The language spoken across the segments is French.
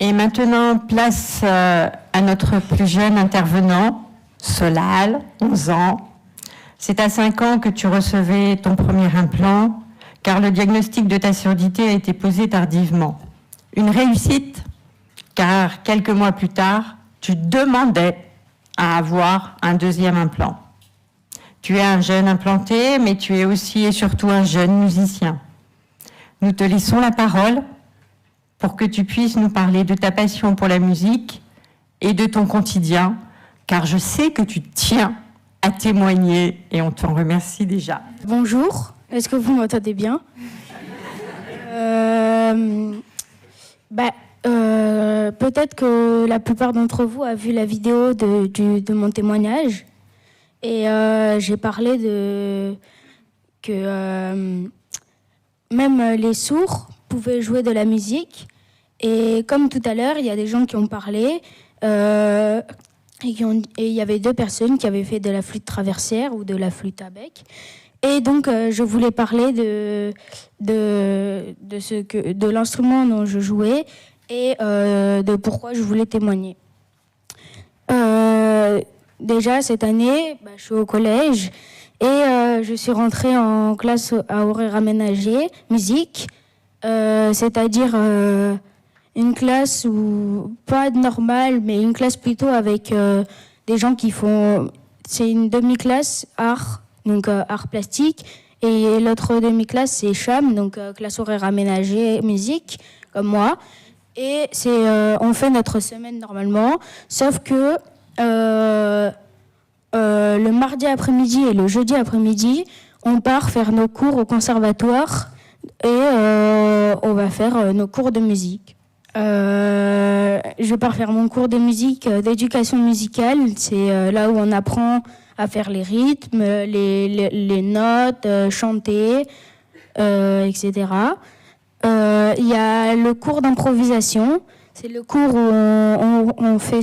Et maintenant, place à notre plus jeune intervenant, Solal, 11 ans. C'est à 5 ans que tu recevais ton premier implant, car le diagnostic de ta surdité a été posé tardivement. Une réussite, car quelques mois plus tard, tu demandais à avoir un deuxième implant. Tu es un jeune implanté, mais tu es aussi et surtout un jeune musicien. Nous te laissons la parole pour que tu puisses nous parler de ta passion pour la musique et de ton quotidien, car je sais que tu tiens à témoigner et on t'en remercie déjà. Bonjour, est-ce que vous m'entendez bien? Peut-être que la plupart d'entre vous a vu la vidéo de mon témoignage et j'ai parlé que même les sourds pouvaient jouer de la musique. Et comme tout à l'heure, il y a des gens qui ont parlé et il y avait 2 personnes qui avaient fait de la flûte traversière ou de la flûte à bec. Et donc, je voulais parler de l'instrument dont je jouais et de pourquoi je voulais témoigner. Déjà, cette année, je suis au collège et je suis rentrée en classe à horaire aménagé, musique, c'est-à-dire une classe où, pas normale, mais une classe plutôt avec des gens qui font... C'est une demi-classe art, donc art plastique, et l'autre demi-classe c'est CHAM, donc classe horaire aménagée, musique, comme moi. Et on fait notre semaine normalement, sauf que le mardi après-midi et le jeudi après-midi, on part faire nos cours au conservatoire et on va faire nos cours de musique. Je pars faire mon cours de musique, d'éducation musicale. C'est là où on apprend à faire les rythmes, les notes, chanter, etc. Il y a le cours d'improvisation. C'est le cours où on fait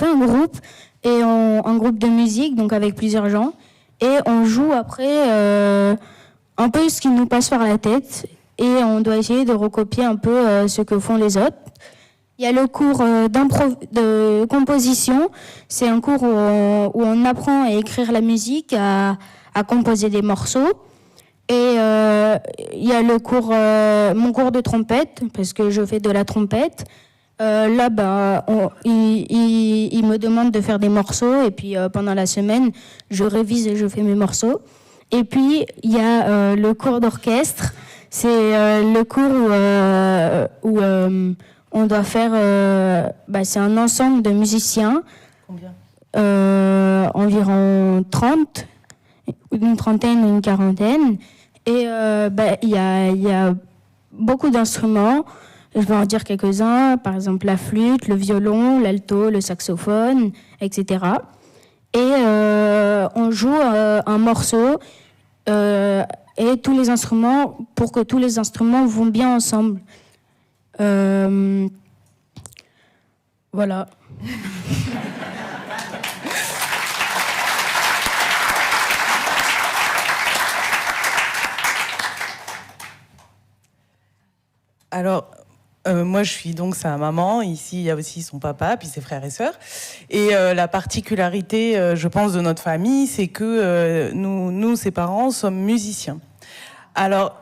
un groupe et un groupe de musique, donc avec plusieurs gens, et on joue après un peu ce qui nous passe par la tête. Et on doit essayer de recopier un peu ce que font les autres. Il y a le cours de composition. C'est un cours où on apprend à écrire la musique, à composer des morceaux. Et il y a mon cours de trompette, parce que je fais de la trompette. Là, il me demande de faire des morceaux. Et puis pendant la semaine, je révise et je fais mes morceaux. Et puis, il y a le cours d'orchestre. C'est le cours où on doit faire... c'est un ensemble de musiciens. Combien ? Environ 30, une trentaine ou une quarantaine. Et il y a beaucoup d'instruments. Je vais en dire quelques-uns. Par exemple, la flûte, le violon, l'alto, le saxophone, etc. Et on joue un morceau... et tous les instruments, pour que tous les instruments vont bien ensemble. Voilà. Alors, moi, je suis donc sa maman. Ici, il y a aussi son papa, puis ses frères et sœurs. Et la particularité, je pense, de notre famille, c'est que nous, ses parents, sommes musiciens. Alors,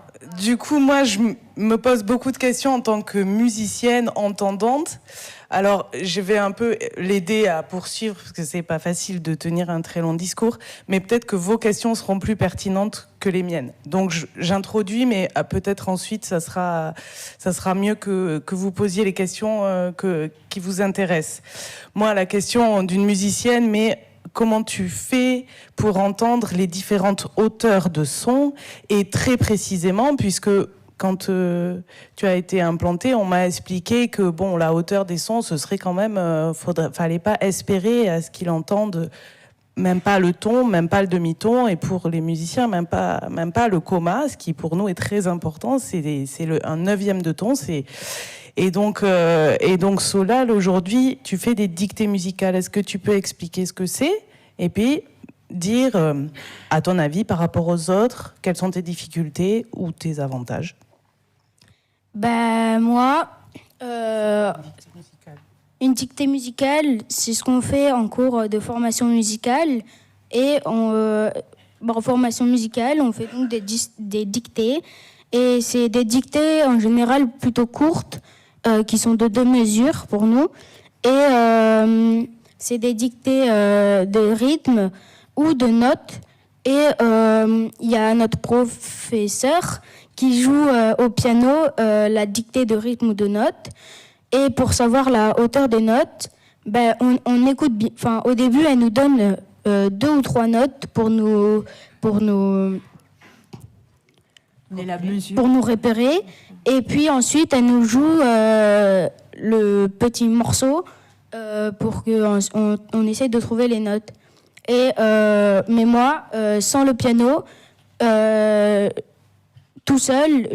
du coup, moi, je me pose beaucoup de questions en tant que musicienne entendante. Alors, je vais un peu l'aider à poursuivre, parce que c'est pas facile de tenir un très long discours, mais peut-être que vos questions seront plus pertinentes que les miennes. Donc, j'introduis, mais peut-être ensuite, ça sera mieux que vous posiez les questions qui vous intéressent. Moi, la question d'une musicienne, mais comment tu fais pour entendre les différentes hauteurs de son, et très précisément, puisque quand tu as été implanté, on m'a expliqué que la hauteur des sons, ce serait quand même, fallait pas espérer à ce qu'il entende même pas le ton, même pas le demi-ton, et pour les musiciens, même pas le comma, ce qui pour nous est très important, c'est un 9e de ton. Et donc Solal, aujourd'hui, tu fais des dictées musicales. Est-ce que tu peux expliquer ce que c'est? Et puis dire, à ton avis, par rapport aux autres, quelles sont tes difficultés ou tes avantages? Moi, une dictée musicale, c'est ce qu'on fait en cours de formation musicale. Et en formation musicale, on fait donc des dictées. Et c'est des dictées en général plutôt courtes, qui sont de 2 mesures pour nous. Et c'est des dictées de rythme ou de notes. Et il y a notre professeur qui joue au piano la dictée de rythme ou de notes. Et pour savoir la hauteur des notes, on écoute. Au début, elle nous donne 2 ou 3 notes pour nous repérer. Et puis ensuite, elle nous joue le petit morceau pour qu'on essaye de trouver les notes. Mais moi, sans le piano, tout seul,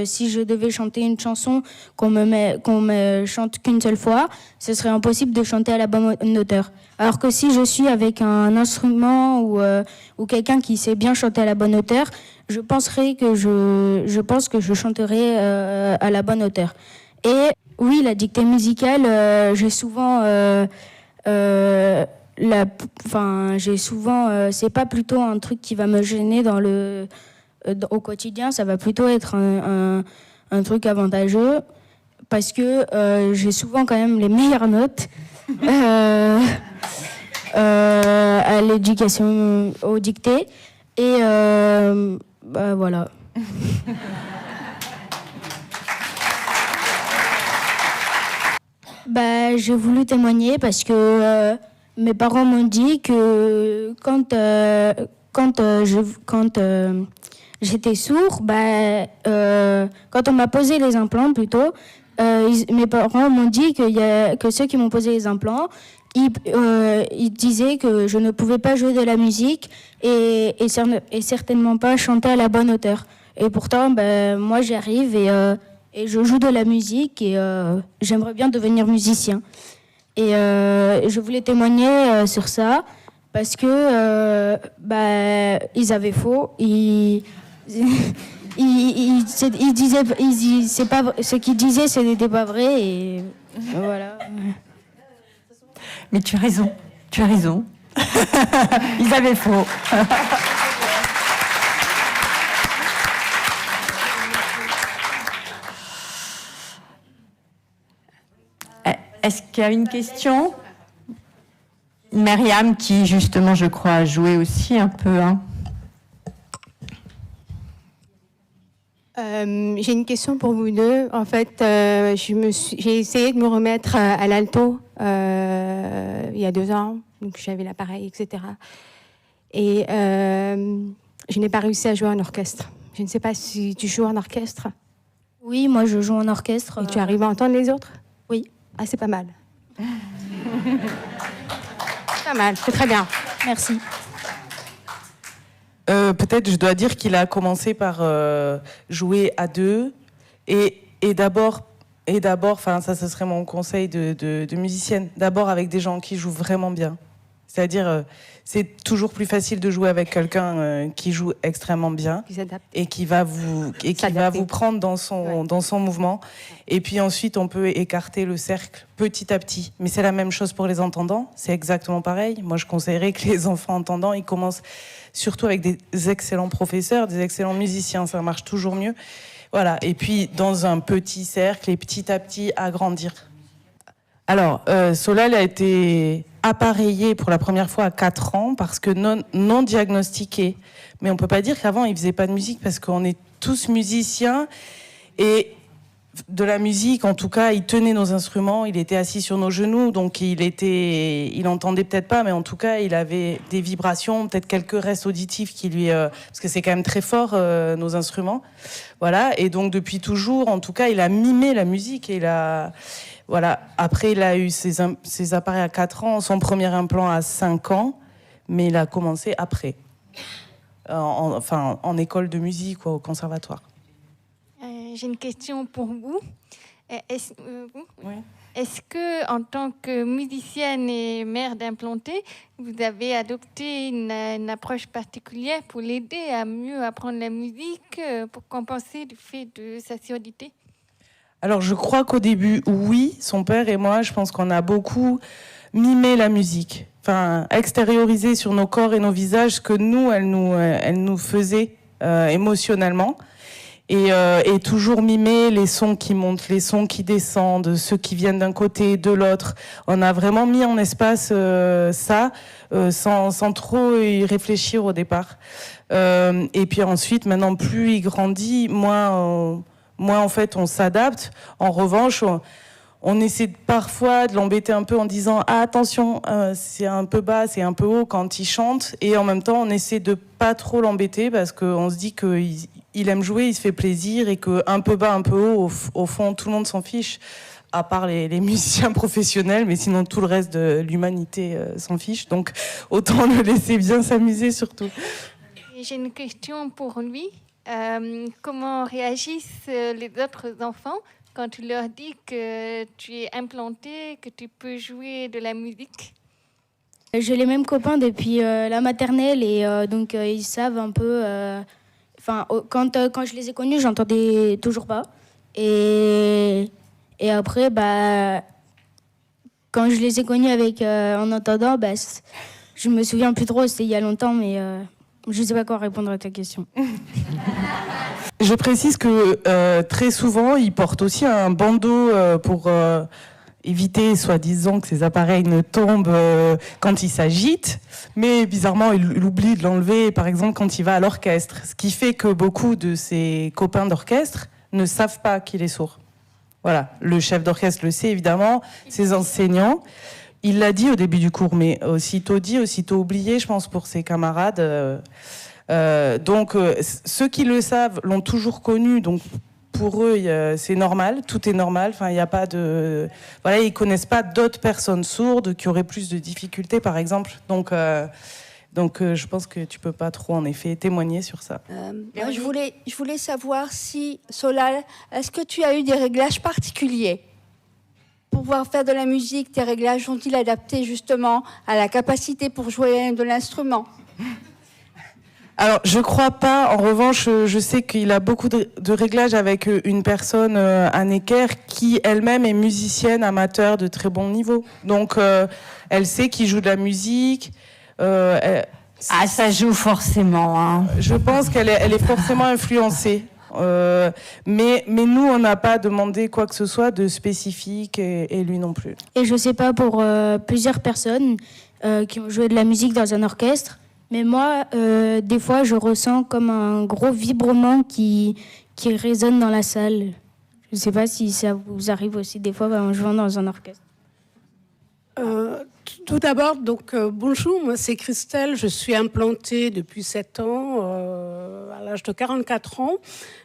si je devais chanter une chanson qu'on me chante qu'une seule fois, ce serait impossible de chanter à la bonne hauteur. Alors que si je suis avec un instrument ou quelqu'un qui sait bien chanter à la bonne hauteur, je pense que je chanterai à la bonne hauteur. Et oui, la dictée musicale, j'ai souvent c'est pas plutôt un truc qui va me gêner au quotidien, ça va plutôt être un truc avantageux parce que j'ai souvent quand même les meilleures notes à l'éducation, aux dictées. Et voilà. J'ai voulu témoigner parce que mes parents m'ont dit que quand j'étais sourd, quand on m'a posé les implants plutôt, mes parents m'ont dit que ceux qui m'ont posé les implants, ils disaient que je ne pouvais pas jouer de la musique et certainement pas chanter à la bonne hauteur. Et pourtant, moi j'y arrive et je joue de la musique et j'aimerais bien devenir musicien. Et je voulais témoigner sur ça parce que ils avaient faux. Ce qu'ils disaient, ce n'était pas vrai et voilà. Mais tu as raison. Ils avaient faux. Est-ce qu'il y a une question ? Myriam, qui justement, je crois, a joué aussi un peu. J'ai une question pour vous deux. En fait, j'ai essayé de me remettre à l'alto il y a 2 ans. Donc j'avais l'appareil, etc. Et je n'ai pas réussi à jouer en orchestre. Je ne sais pas si tu joues en orchestre. Oui, moi je joue en orchestre. Et tu arrives à entendre les autres ? Oui. Ah, c'est pas mal. Pas mal, c'est très bien. Merci. Peut-être je dois dire qu'il a commencé par jouer à 2 et d'abord, enfin ça ce serait mon conseil de musicienne, d'abord avec des gens qui jouent vraiment bien. C'est-à-dire c'est toujours plus facile de jouer avec quelqu'un qui joue extrêmement bien et qui va vous prendre dans son mouvement. Et puis ensuite on peut écarter le cercle petit à petit. Mais c'est la même chose pour les entendants, c'est exactement pareil. Moi je conseillerais que les enfants entendants ils commencent surtout avec des excellents professeurs, des excellents musiciens, ça marche toujours mieux. Voilà, et puis dans un petit cercle et petit à petit agrandir. Alors, Solal a été appareillé pour la première fois à 4 ans parce que non diagnostiqué. Mais on peut pas dire qu'avant il faisait pas de musique parce qu'on est tous musiciens et de la musique, en tout cas, il tenait nos instruments, il était assis sur nos genoux, donc il entendait peut-être pas, mais en tout cas, il avait des vibrations, peut-être quelques restes auditifs qui lui, parce que c'est quand même très fort nos instruments, voilà. Et donc depuis toujours, en tout cas, il a mimé la musique et voilà. Après, il a eu ses appareils à 4 ans, son premier implant à 5 ans, mais il a commencé après, en école de musique, quoi, au conservatoire. J'ai une question pour vous. Est-ce que, en tant que musicienne et mère d'implanté, vous avez adopté une approche particulière pour l'aider à mieux apprendre la musique, pour compenser le fait de sa surdité ? Alors je crois qu'au début, oui, son père et moi, je pense qu'on a beaucoup mimé la musique. Enfin, extériorisé sur nos corps et nos visages ce que nous, elle nous faisait émotionnellement. Et toujours mimer les sons qui montent, les sons qui descendent, ceux qui viennent d'un côté et de l'autre. On a vraiment mis en espace ça, sans trop y réfléchir au départ. Et puis ensuite, maintenant, plus il grandit, moins en fait on s'adapte. En revanche, on essaie parfois de l'embêter un peu en disant « Ah, attention, c'est un peu bas, c'est un peu haut » quand il chante. Et en même temps, on essaie de pas trop l'embêter parce qu'on se dit qu'il aime jouer, il se fait plaisir et qu'un peu bas, un peu haut, au fond, tout le monde s'en fiche, à part les musiciens professionnels, mais sinon tout le reste de l'humanité s'en fiche. Donc autant le laisser bien s'amuser surtout. J'ai une question pour lui. Comment réagissent les autres enfants quand tu leur dis que tu es implanté, que tu peux jouer de la musique? J'ai les mêmes copains depuis la maternelle et donc ils savent un peu. Quand je les ai connus, j'entendais toujours pas. Et après, quand je les ai connus en entendant, je me souviens plus trop, c'était il y a longtemps, mais je ne sais pas quoi répondre à ta question. Je précise que très souvent, ils portent aussi un bandeau pour éviter, soi-disant, que ces appareils ne tombent quand ils s'agitent. Mais bizarrement, il oublie de l'enlever, par exemple, quand il va à l'orchestre. Ce qui fait que beaucoup de ses copains d'orchestre ne savent pas qu'il est sourd. Voilà, le chef d'orchestre le sait évidemment, ses enseignants. Il l'a dit au début du cours, mais aussitôt dit, aussitôt oublié, je pense, pour ses camarades. Donc, ceux qui le savent l'ont toujours connu, donc pour eux, c'est normal, tout est normal. Enfin, il n'y a pas de... Voilà, ils ne connaissent pas d'autres personnes sourdes qui auraient plus de difficultés, par exemple. Donc, je pense que tu ne peux pas trop, en effet, témoigner sur ça. Moi, je voulais savoir si, Solal, est-ce que tu as eu des réglages particuliers pour pouvoir faire de la musique? Tes réglages sont-ils adaptés justement à la capacité pour jouer de l'instrument? Alors, je crois pas. En revanche, je sais qu'il a beaucoup de réglages avec une personne, à Necker, qui elle-même est musicienne amateur de très bon niveau. Donc, elle sait qu'il joue de la musique. Ça joue forcément. Hein. Je pense qu'elle est forcément influencée. Mais nous, on n'a pas demandé quoi que ce soit de spécifique et lui non plus. Et je sais pas pour plusieurs personnes qui ont joué de la musique dans un orchestre, mais moi, des fois, je ressens comme un gros vibrement qui résonne dans la salle. Je sais pas si ça vous arrive aussi des fois en jouant dans un orchestre. Tout d'abord, bonjour, moi c'est Christelle, je suis implantée depuis 7 ans, à l'âge de 44 ans.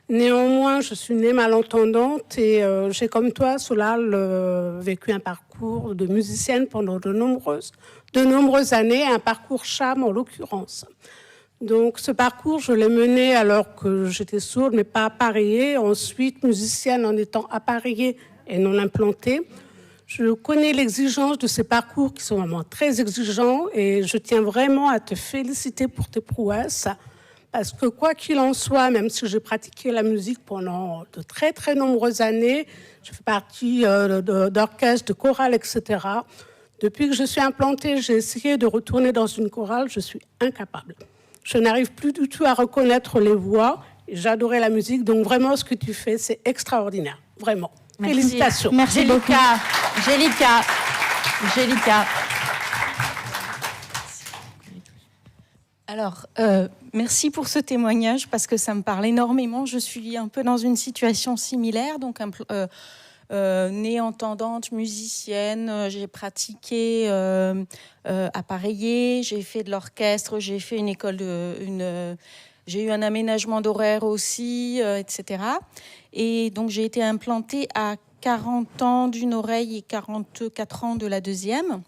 Néanmoins, je suis née malentendante et j'ai comme toi, Solal, vécu un parcours de musicienne pendant de nombreuses années, un parcours CHAM en l'occurrence. Donc ce parcours, je l'ai mené alors que j'étais sourde mais pas appareillée, ensuite musicienne en étant appareillée et non implantée. Je connais l'exigence de ces parcours qui sont vraiment très exigeants et je tiens vraiment à te féliciter pour tes prouesses parce que quoi qu'il en soit, même si j'ai pratiqué la musique pendant de très très nombreuses années, je fais partie d'orchestre, de chorale, etc. Depuis que je suis implantée, j'ai essayé de retourner dans une chorale, je suis incapable. Je n'arrive plus du tout à reconnaître les voix. J'adorais la musique, donc vraiment ce que tu fais, c'est extraordinaire, vraiment. Merci. Félicitations. Merci beaucoup. Gélica. Alors, merci pour ce témoignage parce que ça me parle énormément. Je suis un peu dans une situation similaire, donc née entendante, musicienne, j'ai pratiqué appareillée, j'ai fait de l'orchestre, j'ai fait une école j'ai eu un aménagement d'horaire aussi, etc. Et donc j'ai été implantée à 40 ans d'une oreille et 44 ans de la deuxième.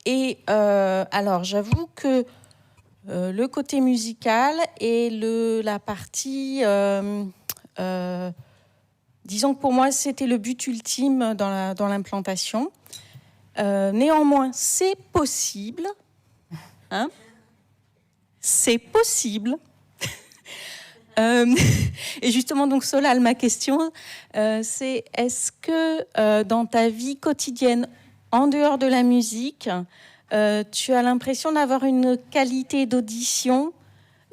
Et alors j'avoue que le côté musical et la partie... disons que pour moi, c'était le but ultime dans l'implantation. Néanmoins, c'est possible. Hein, c'est possible. Et justement, donc Solal, ma question, c'est est-ce que dans ta vie quotidienne, en dehors de la musique, tu as l'impression d'avoir une qualité d'audition,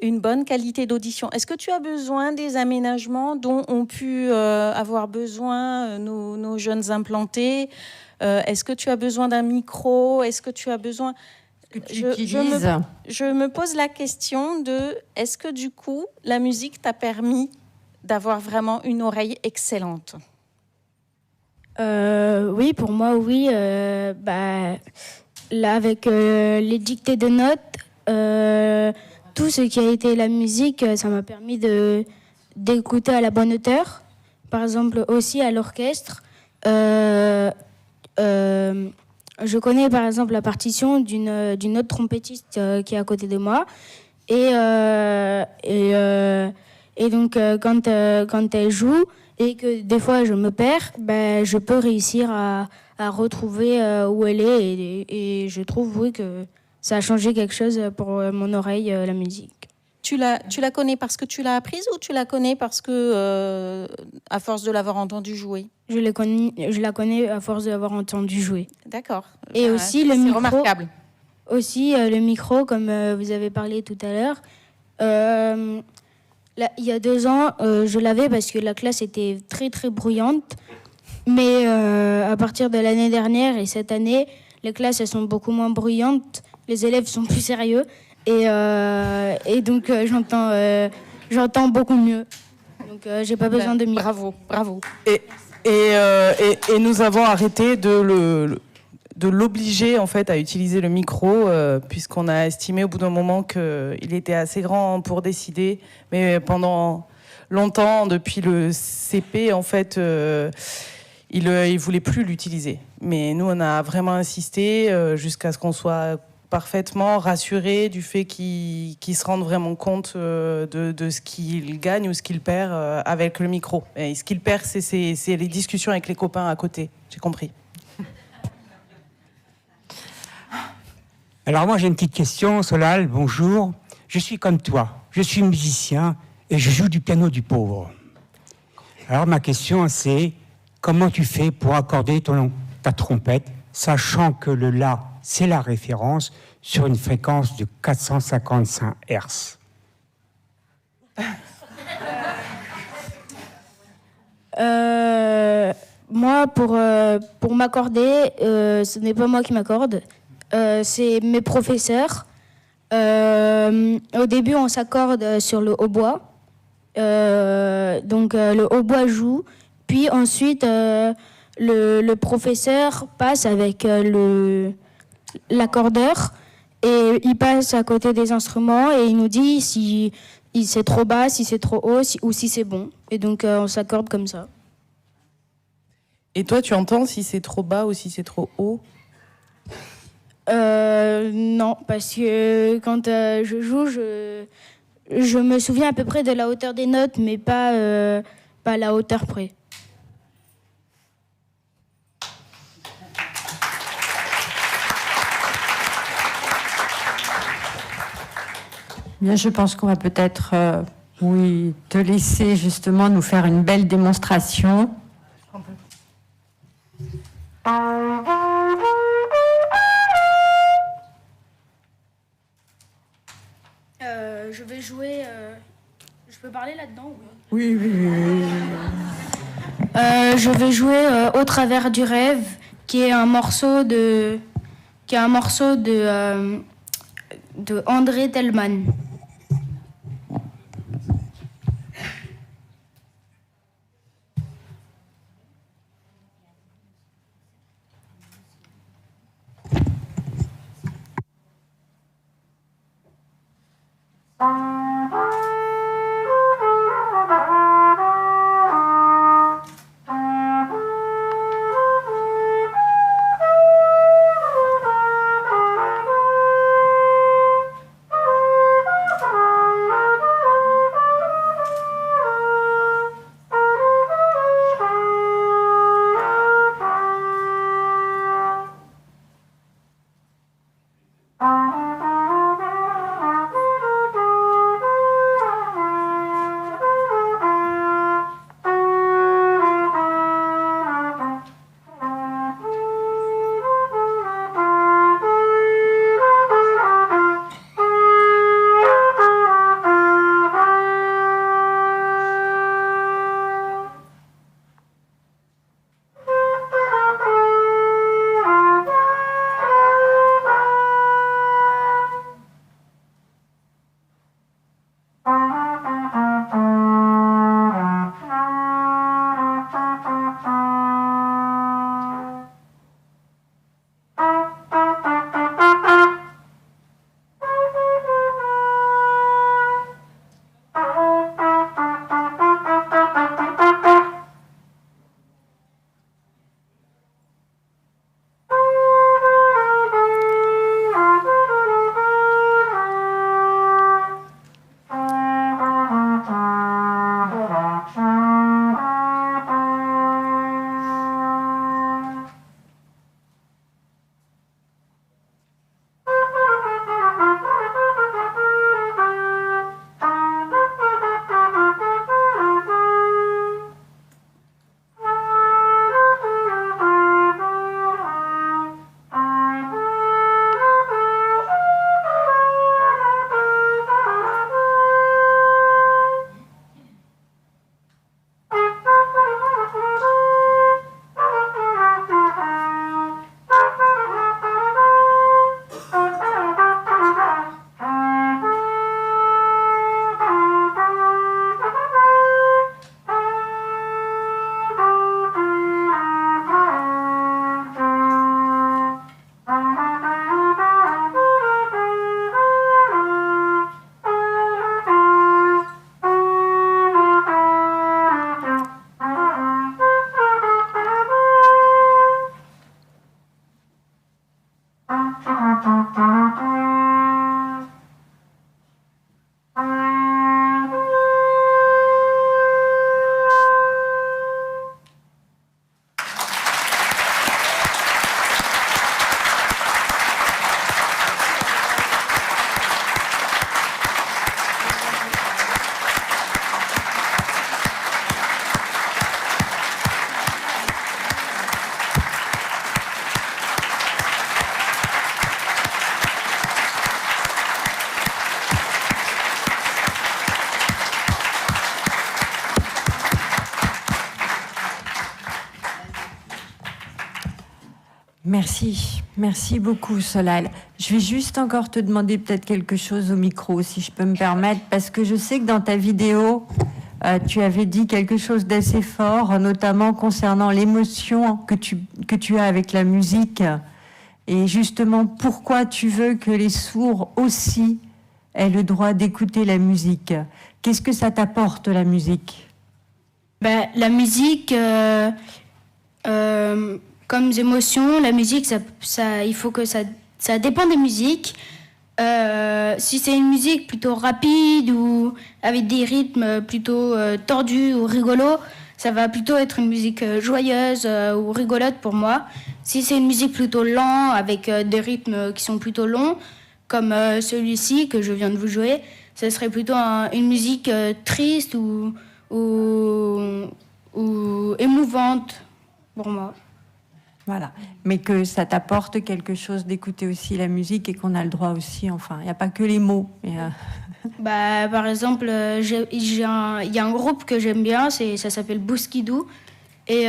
une bonne qualité d'audition? Est-ce que tu as besoin des aménagements dont ont pu avoir besoin nos jeunes implantés? Est-ce que tu as besoin d'un micro? Est-ce que tu as besoin... Je me pose la question de est-ce que du coup la musique t'a permis d'avoir vraiment une oreille excellente? Oui, pour moi, oui. Là, avec les dictées de notes, tout ce qui a été la musique, ça m'a permis d'écouter à la bonne hauteur. Par exemple, aussi à l'orchestre. Je connais par exemple la partition d'une autre trompettiste qui est à côté de moi. Et donc, quand elle joue et que des fois je me perds, je peux réussir à retrouver où elle est. Et je trouve, oui, que ça a changé quelque chose pour mon oreille, la musique. Tu la connais parce que tu l'as apprise ou tu la connais parce que, à force de l'avoir entendue jouer? Je la connais à force de l'avoir entendue jouer. D'accord. Et aussi le micro. C'est remarquable. Aussi le micro, comme vous avez parlé tout à l'heure. Il y a 2 ans, je l'avais parce que la classe était très très bruyante. Mais à partir de l'année dernière et cette année, les classes elles sont beaucoup moins bruyantes. Les élèves sont plus sérieux. Et donc j'entends beaucoup mieux. Donc j'ai pas besoin de micro. Bravo. Et nous avons arrêté de l'obliger en fait à utiliser le micro puisqu'on a estimé au bout d'un moment qu'il était assez grand pour décider. Mais pendant longtemps, depuis le CP, en fait, il voulait plus l'utiliser. Mais nous, on a vraiment insisté jusqu'à ce qu'on soit parfaitement rassuré du fait qu'il se rende vraiment compte de ce qu'il gagne ou ce qu'il perd avec le micro. Et ce qu'il perd, c'est les discussions avec les copains à côté. J'ai compris. Alors moi j'ai une petite question, Solal, bonjour. Je suis comme toi, je suis musicien et je joue du piano du pauvre. Alors ma question c'est, comment tu fais pour accorder ta trompette, sachant que le La, c'est la référence sur une fréquence de 455 Hz? Moi, pour m'accorder, ce n'est pas moi qui m'accorde, c'est mes professeurs. Au début, on s'accorde sur le hautbois. Donc, le hautbois joue. Puis ensuite, le professeur passe avec l'accordeur et il passe à côté des instruments et il nous dit si c'est trop bas, si c'est trop haut ou si c'est bon. Et donc, on s'accorde comme ça. Et toi, tu entends si c'est trop bas ou si c'est trop haut? Non, parce que quand je joue, je me souviens à peu près de la hauteur des notes, mais pas à la hauteur près. Bien, je pense qu'on va peut-être te laisser justement nous faire une belle démonstration. Je vais jouer. Je peux parler là-dedans? Oui. Je vais jouer Au travers du rêve, qui est un morceau de André Tellman. Merci beaucoup Solal. Je vais juste encore te demander peut-être quelque chose au micro, si je peux me permettre, parce que je sais que dans ta vidéo, tu avais dit quelque chose d'assez fort, notamment concernant l'émotion que tu as avec la musique, et justement pourquoi tu veux que les sourds aussi aient le droit d'écouter la musique. Qu'est-ce que ça t'apporte, la musique ? La musique, comme émotions, la musique, il faut que ça dépend des musiques. Si c'est une musique plutôt rapide ou avec des rythmes plutôt tordus ou rigolos, ça va plutôt être une musique joyeuse ou rigolote pour moi. Si c'est une musique plutôt lente, avec des rythmes qui sont plutôt longs, comme celui-ci que je viens de vous jouer, ce serait plutôt une musique triste ou émouvante pour moi. Voilà, mais que ça t'apporte quelque chose d'écouter aussi la musique et qu'on a le droit aussi, enfin, il n'y a pas que les mots. Par exemple, il y a un groupe que j'aime bien, ça s'appelle Bouskidou, et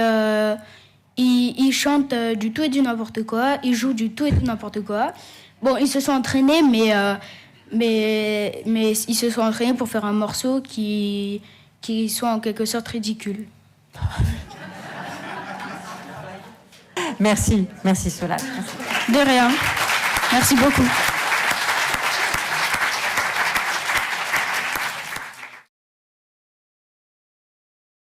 ils chantent du tout et du n'importe quoi, ils jouent du tout et du n'importe quoi. Bon, ils se sont entraînés, mais ils se sont entraînés pour faire un morceau qui soit en quelque sorte ridicule. Merci Solal. De rien. Merci beaucoup.